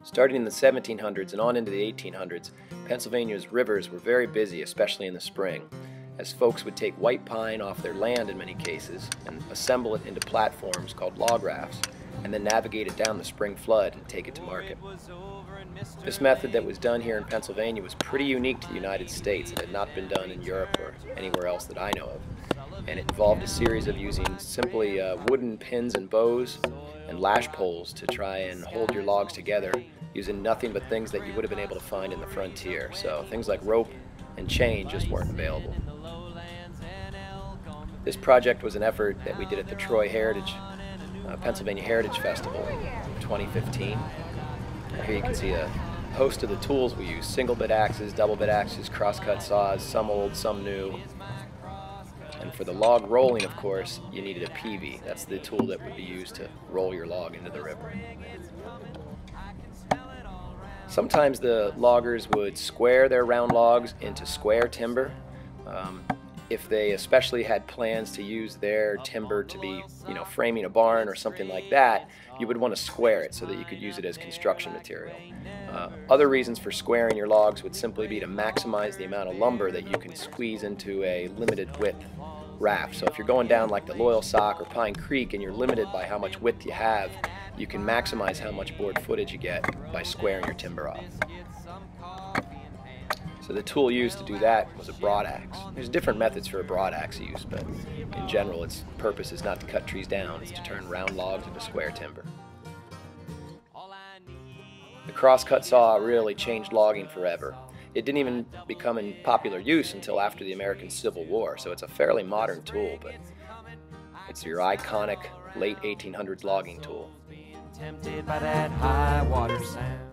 Starting in the 1700s and on into the 1800s, Pennsylvania's rivers were very busy, especially in the spring, as folks would take white pine off their land in many cases and assemble it into platforms called log rafts, and then navigate it down the spring flood and take it to market. This method that was done here in Pennsylvania was pretty unique to the United States. It had not been done in Europe or anywhere else that I know of, and it involved a series of using simply wooden pins and bows and lash poles to try and hold your logs together using nothing but things that you would have been able to find in the frontier. So things like rope and chain just weren't available. This project was an effort that we did at the Troy Pennsylvania Heritage Festival in 2015. Here you can see a host of the tools we use: single bit axes, double bit axes, crosscut saws, some old, some new. And for the log rolling, of course, you needed a peavey. That's the tool that would be used to roll your log into the river. Sometimes the loggers would square their round logs into square timber. If they especially had plans to use their timber to be, framing a barn or something like that, you would want to square it so that you could use it as construction material. Other reasons for squaring your logs would simply be to maximize the amount of lumber that you can squeeze into a limited width raft. So if you're going down like the Loyalsock or Pine Creek and you're limited by how much width you have, you can maximize how much board footage you get by squaring your timber off. So the tool used to do that was a broad axe. There's different methods for a broad axe use, but in general its purpose is not to cut trees down, it's to turn round logs into square timber. The crosscut saw really changed logging forever. It didn't even become in popular use until after the American Civil War, so it's a fairly modern tool, but it's your iconic late 1800s logging tool. Tempted by that high water sound.